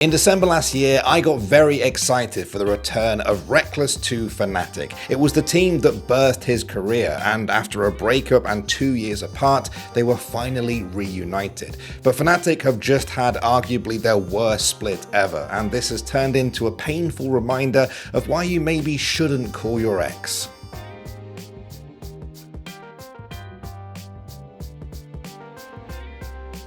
In December last year, I got very excited for the return of Rekkles to Fnatic. It was the team that birthed his career, and after a breakup and 2 years apart, they were finally reunited. But Fnatic have just had arguably their worst split ever, and this has turned into a painful reminder of why you maybe shouldn't call your ex.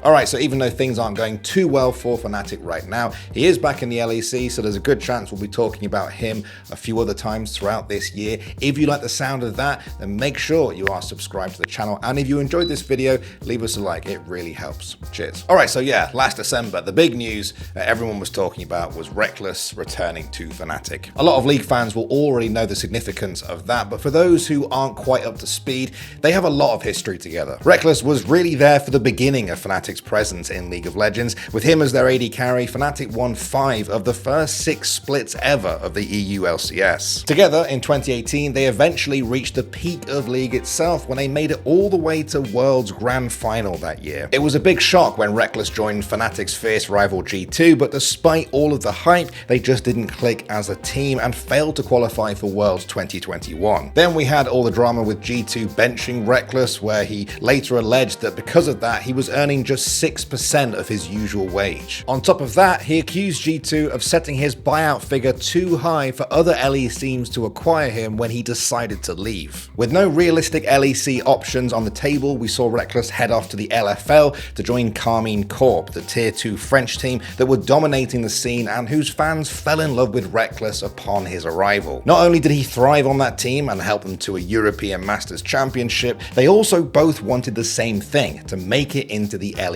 Alright, so even though things aren't going too well for Fnatic right now, he is back in the LEC, so there's a good chance we'll be talking about him a few other times throughout this year. If you like the sound of that, then make sure you are subscribed to the channel, and if you enjoyed this video, leave us a like, it really helps. Cheers. Alright, so yeah, last December, the big news everyone was talking about was Rekkles returning to Fnatic. A lot of League fans will already know the significance of that, but for those who aren't quite up to speed, they have a lot of history together. Rekkles was really there for the beginning of Fnatic's presence in League of Legends. With him as their AD carry, Fnatic won 5 of the first 6 splits ever of the EU LCS. Together, in 2018, they eventually reached the peak of League itself when they made it all the way to World's Grand Final that year. It was a big shock when Rekkles joined Fnatic's fierce rival G2, but despite all of the hype, they just didn't click as a team and failed to qualify for Worlds 2021. Then we had all the drama with G2 benching Rekkles, where he later alleged that because of that, he was earning just 6% of his usual wage. On top of that, he accused G2 of setting his buyout figure too high for other LEC teams to acquire him when he decided to leave. With no realistic LEC options on the table, we saw Rekkles head off to the LFL to join Carmine Corp, the tier 2 French team that were dominating the scene and whose fans fell in love with Rekkles upon his arrival. Not only did he thrive on that team and help them to a European Masters Championship, they also both wanted the same thing, to make it into the LEC.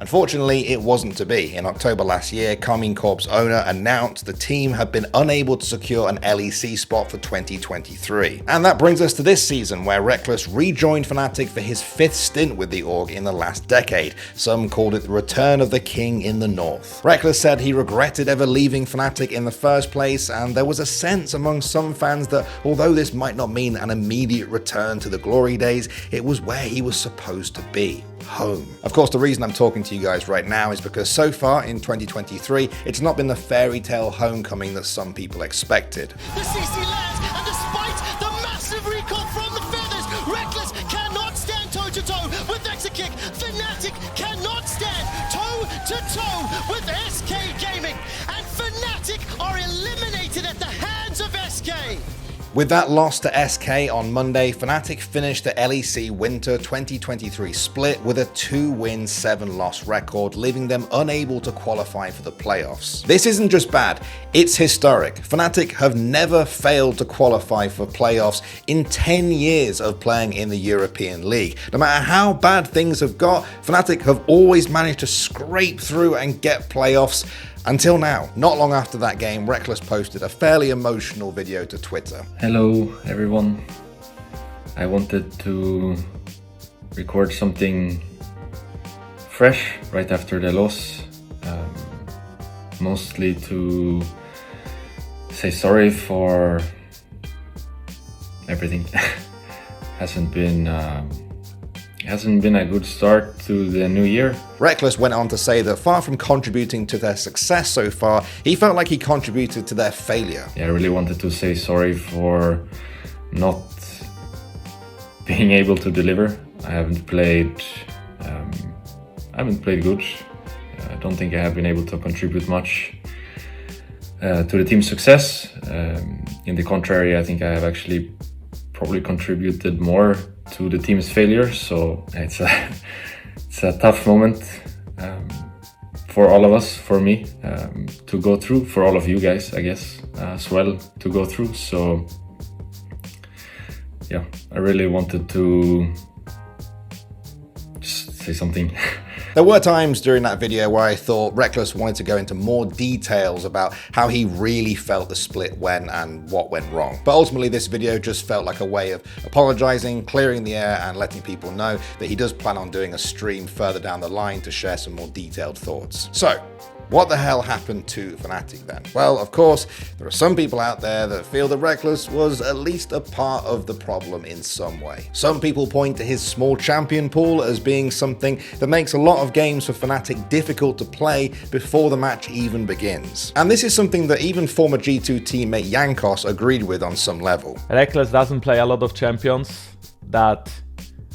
Unfortunately, it wasn't to be. In October last year, Carmine Corp's owner announced the team had been unable to secure an LEC spot for 2023. And that brings us to this season, where Rekkles rejoined Fnatic for his 5th stint with the org in the last decade. Some called it the return of the king in the north. Rekkles said he regretted ever leaving Fnatic in the first place, and there was a sense among some fans that although this might not mean an immediate return to the glory days, it was where he was supposed to be. Home. Of course, the reason I'm talking to you guys right now is because so far in 2023, it's not been the fairy tale homecoming that some people expected. The CC lands, and despite the massive recall from the feathers, Rekkles cannot stand toe-to-toe with Exakick. Fnatic cannot stand toe-to-toe with SK Gaming, and Fnatic are eliminated at the hands of SK. With that loss to SK on Monday, Fnatic finished the LEC Winter 2023 split with a 2-win, 7-loss record, leaving them unable to qualify for the playoffs. This isn't just bad, it's historic. Fnatic have never failed to qualify for playoffs in 10 years of playing in the European League. No matter how bad things have got, Fnatic have always managed to scrape through and get playoffs. Until now. Not long after that game, Rekkles posted a fairly emotional video to Twitter. Hello everyone. I wanted to record something fresh right after the loss. Mostly to say sorry for everything. Hasn't been a good start to the new year. Rekkles went on to say that far from contributing to their success so far, he felt like he contributed to their failure. Yeah, I really wanted to say sorry for not being able to deliver. I haven't played good. I don't think I have been able to contribute much to the team's success. In the contrary, I think I have actually probably contributed more to the team's failure, so it's a tough moment for all of us, for me to go through, for all of you guys, I guess, as well to go through. So yeah, I really wanted to just say something. There were times during that video where I thought Rekkles wanted to go into more details about how he really felt the split went and what went wrong. But ultimately this video just felt like a way of apologizing, clearing the air, and letting people know that he does plan on doing a stream further down the line to share some more detailed thoughts. So, What the hell happened to Fnatic then? Well, of course, there are some people out there that feel that Rekkles was at least a part of the problem in some way. Some people point to his small champion pool as being something that makes a lot of games for Fnatic difficult to play before the match even begins. And this is something that even former G2 teammate Jankos agreed with on some level. Rekkles doesn't play a lot of champions that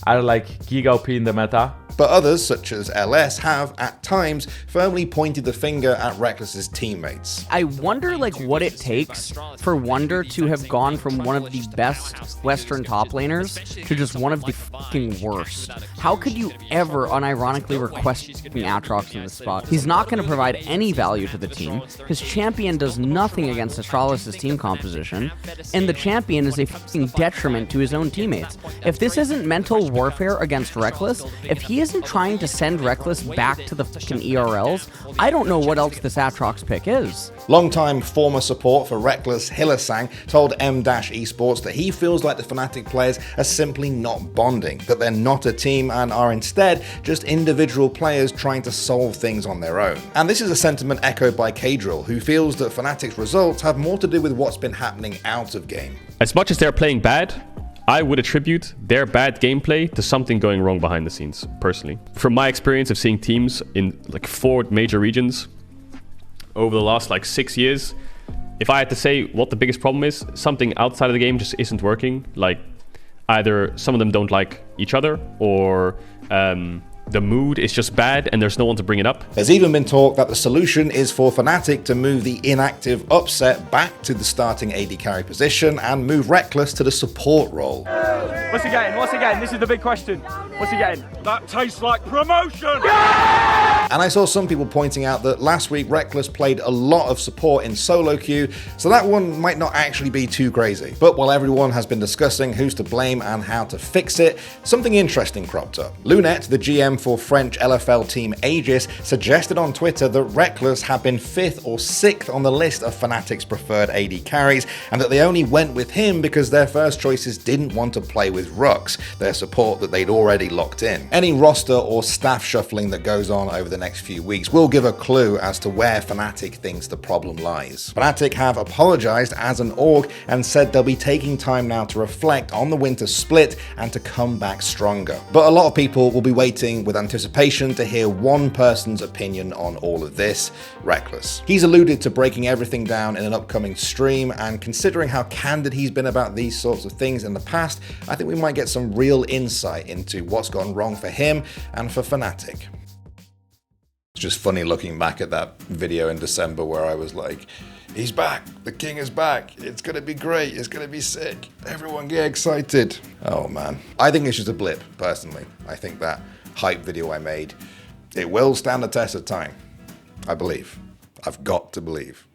are like giga OP in the meta. But others, such as LS, have, at times, firmly pointed the finger at Rekkles' teammates. I wonder, like, what it takes for Wunder to have gone from one of the best Western top laners to just one of the fucking worst. How could you ever unironically request Aatrox in this spot? He's not going to provide any value to the team. His champion does nothing against Astralis' team composition, and the champion is a fucking detriment to his own teammates. If this isn't mental warfare against Rekkles, if he isn't trying to send Rekkles back to the fucking ERLs, I don't know what else this Aatrox pick is. Longtime former support for Rekkles, Hillisang, told M-Esports that he feels like the Fnatic players are simply not bonding, that they're not a team and are instead just individual players trying to solve things on their own. And this is a sentiment echoed by Kadrill, who feels that Fnatic's results have more to do with what's been happening out of game. As much as they're playing bad, I would attribute their bad gameplay to something going wrong behind the scenes, personally. From my experience of seeing teams in like 4 major regions over the last like 6 years, if I had to say what the biggest problem is, something outside of the game just isn't working. Like either some of them don't like each other, or the mood is just bad and there's no one to bring it up. There's even been talk that the solution is for Fnatic to move the inactive Upset back to the starting AD carry position and move Rekkles to the support role. What's he getting? What's he getting? This is the big question. What's he getting? That tastes like promotion! And I saw some people pointing out that last week Rekkles played a lot of support in solo queue, so that one might not actually be too crazy. But while everyone has been discussing who's to blame and how to fix it, something interesting cropped up. Lunette, the GM for French LFL team Aegis, suggested on Twitter that Rekkles had been 5th or 6th on the list of Fnatic's preferred AD carries, and that they only went with him because their first choices didn't want to play with Rux, their support that they'd already locked in. Any roster or staff shuffling that goes on over the next few weeks will give a clue as to where Fnatic thinks the problem lies. Fnatic have apologized as an org and said they'll be taking time now to reflect on the winter split and to come back stronger. But a lot of people will be waiting with anticipation to hear one person's opinion on all of this, Rekkles. He's alluded to breaking everything down in an upcoming stream, and considering how candid he's been about these sorts of things in the past, I think we might get some real insight into what's gone wrong for him and for Fnatic. It's just funny looking back at that video in December where I was like, he's back, the king is back, it's gonna be great, it's gonna be sick, everyone get excited. Oh man. I think it's just a blip, personally. I think that hype video I made, it will stand the test of time. I believe. I've got to believe.